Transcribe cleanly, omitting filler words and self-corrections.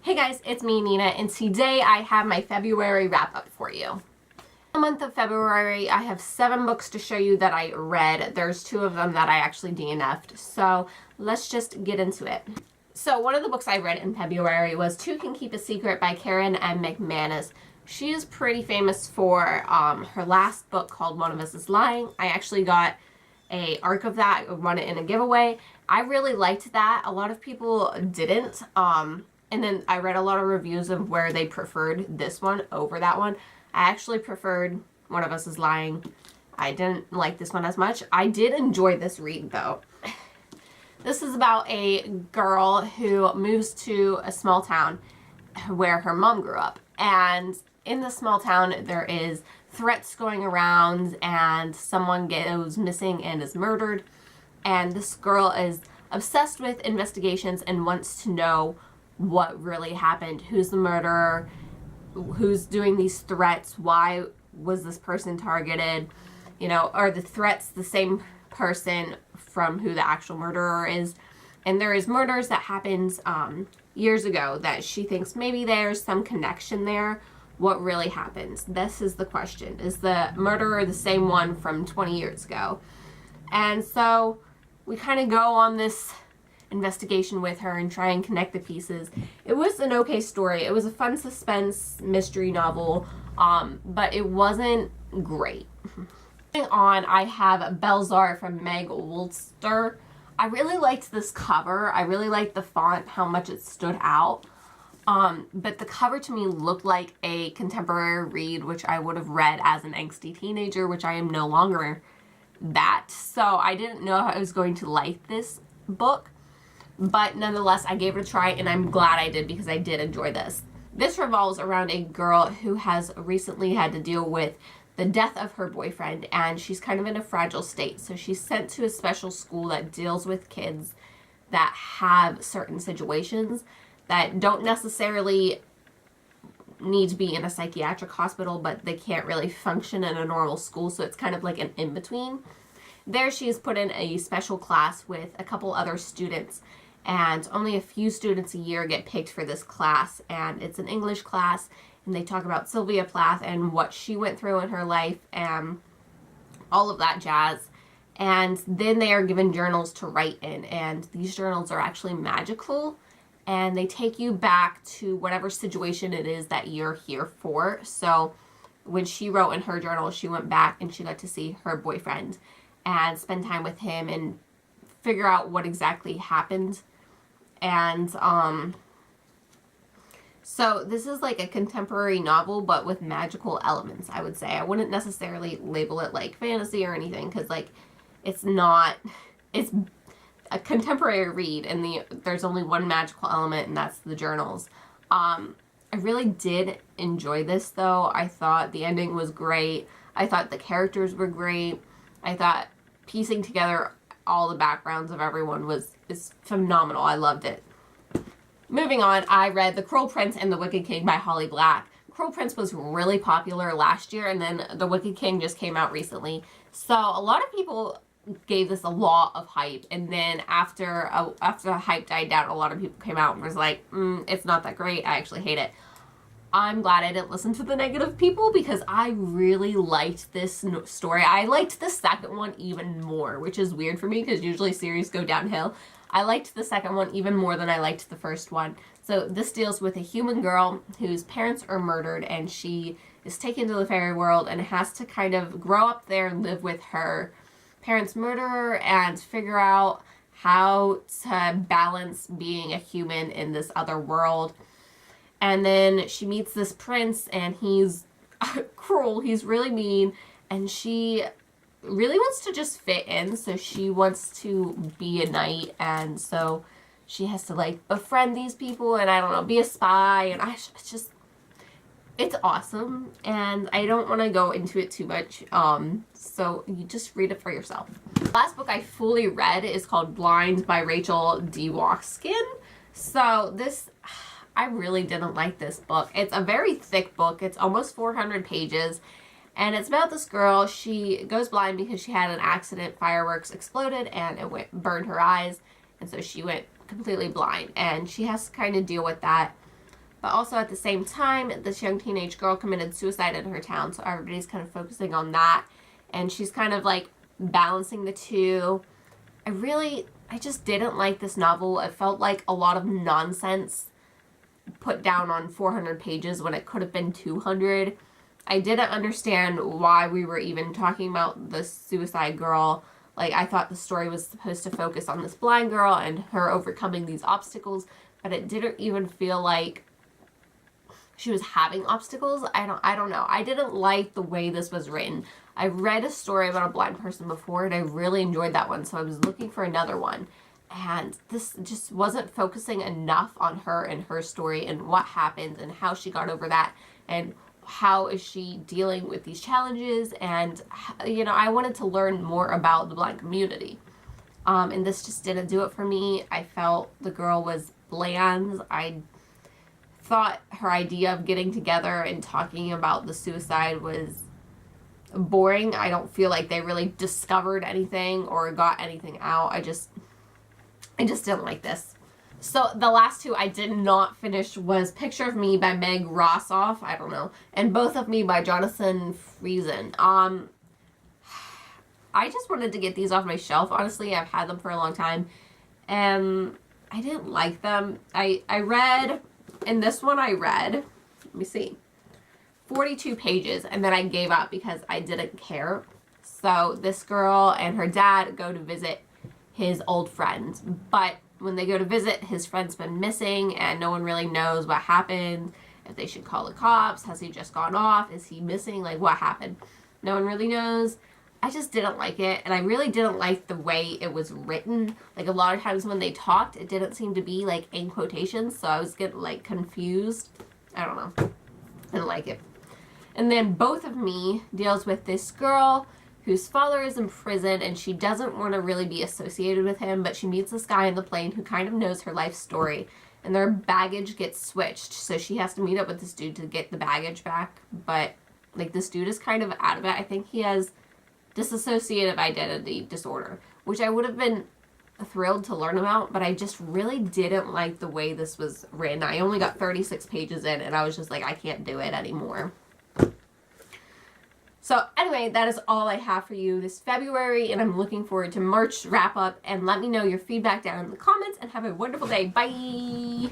Hey guys, it's me, Nina, and today I have my February wrap-up for you. In the month of February, I have 7 books to show you that I read. There's 2 of them that I actually DNF'd, so let's just get into it. So one of the books I read in February was Two Can Keep a Secret by Karen M. McManus. She is pretty famous for her last book called One of Us is Lying. I actually got an arc of that. I won it in a giveaway. I really liked that. A lot of people didn't. And then I read a lot of reviews of where they preferred this one over that one. I actually preferred One of Us is Lying. I didn't like this one as much. I did enjoy this read though. This is about a girl who moves to a small town where her mom grew up. And in the small town there is threats going around and someone goes missing and is murdered. And this girl is obsessed with investigations and wants to know what really happened, who's the murderer, who's doing these threats, why was this person targeted, you know, are the threats the same person from who the actual murderer is. And there is murders that happened years ago that she thinks maybe there's some connection there. What really happened? This is the question. Is the murderer the same one from 20 years ago? And so we kind of go on this investigation with her and try and connect the pieces. It was an okay story. It was a fun suspense mystery novel, but it wasn't great. Moving on, I have Belzar from Meg Wolster. I really liked this cover. I really liked the font, how much it stood out. But the cover to me looked like a contemporary read, which I would have read as an angsty teenager, which I am no longer that. So I didn't know I was going to like this book. But nonetheless, I gave it a try, and I'm glad I did because I did enjoy this. This revolves around a girl who has recently had to deal with the death of her boyfriend, and she's kind of in a fragile state. So she's sent to a special school that deals with kids that have certain situations that don't necessarily need to be in a psychiatric hospital, but they can't really function in a normal school. So it's kind of like an in-between. There she is put in a special class with a couple other students, and only a few students a year get picked for this class, and it's an English class, and they talk about Sylvia Plath and what she went through in her life and all of that jazz. And then they are given journals to write in, and these journals are actually magical, and they take you back to whatever situation it is that you're here for. So when she wrote in her journal, she went back and she got to see her boyfriend and spend time with him and figure out what exactly happened. And so this is like a contemporary novel, but with magical elements, I would say. I wouldn't necessarily label it like fantasy or anything, because like it's not, it's a contemporary read, and there's only one magical element, and that's the journals. I really did enjoy this though. I thought the ending was great. I thought the characters were great. I thought piecing together all the backgrounds of everyone is phenomenal. I loved it. Moving on, I read The Cruel Prince and the Wicked King by Holly Black. Cruel Prince was really popular last year, and then The Wicked King just came out recently. So a lot of people gave this a lot of hype, and then after the hype died down, a lot of people came out and was like, it's not that great. I actually hate it. I'm glad I didn't listen to the negative people because I really liked this story. I liked the second one even more, which is weird for me because usually series go downhill. I liked the second one even more than I liked the first one. So this deals with a human girl whose parents are murdered, and she is taken to the fairy world and has to kind of grow up there and live with her parents' murderer and figure out how to balance being a human in this other world. And then she meets this prince, and he's cruel, he's really mean, and she really wants to just fit in, so she wants to be a knight, and so she has to like befriend these people and, I don't know, be a spy, and it's awesome, and I don't want to go into it too much, so you just read it for yourself. The last book I fully read is called Blind by Rachel D. Walkskin. So this, I really didn't like this book. It's a very thick book. It's almost 400 pages. And it's about this girl. She goes blind because she had an accident. Fireworks exploded and it burned her eyes. And so she went completely blind. And she has to kind of deal with that. But also at the same time, this young teenage girl committed suicide in her town, so everybody's kind of focusing on that. And she's kind of like balancing the two. I just didn't like this novel. It felt like a lot of nonsense put down on 400 pages when it could have been 200. I didn't understand why we were even talking about the suicide girl. Like, I thought the story was supposed to focus on this blind girl and her overcoming these obstacles, but it didn't even feel like she was having obstacles. I don't know. I didn't like the way this was written. I read a story about a blind person before, and I really enjoyed that one, so I was looking for another one. And this just wasn't focusing enough on her and her story and what happened and how she got over that and how is she dealing with these challenges. And, you know, I wanted to learn more about the blind community. And this just didn't do it for me. I felt the girl was bland. I thought her idea of getting together and talking about the suicide was boring. I don't feel like they really discovered anything or got anything out. I just didn't like this. So the last two I did not finish was Picture of Me by Meg Rossoff, I don't know, and Both of Me by Jonathan Friesen. I just wanted to get these off my shelf, honestly. I've had them for a long time, and I didn't like them. I read, in this one I read, let me see, 42 pages, and then I gave up because I didn't care. So this girl and her dad go to visit his old friend, but when they go to visit, his friend's been missing and no one really knows what happened, if they should call the cops, has he just gone off, is he missing, like what happened? No one really knows. I just didn't like it, and I really didn't like the way it was written. Like a lot of times when they talked, it didn't seem to be like in quotations, so I was getting like confused. I don't know. I didn't like it. And then Both of Me deals with this girl whose father is in prison and she doesn't want to really be associated with him, but she meets this guy on the plane who kind of knows her life story, and their baggage gets switched, so she has to meet up with this dude to get the baggage back. But like this dude is kind of out of it. I think he has dissociative identity disorder, which I would have been thrilled to learn about, but I just really didn't like the way this was written. I only got 36 pages in and I was just like, I can't do it anymore. So anyway, that is all I have for you this February, and I'm looking forward to March wrap up, and let me know your feedback down in the comments, and have a wonderful day. Bye!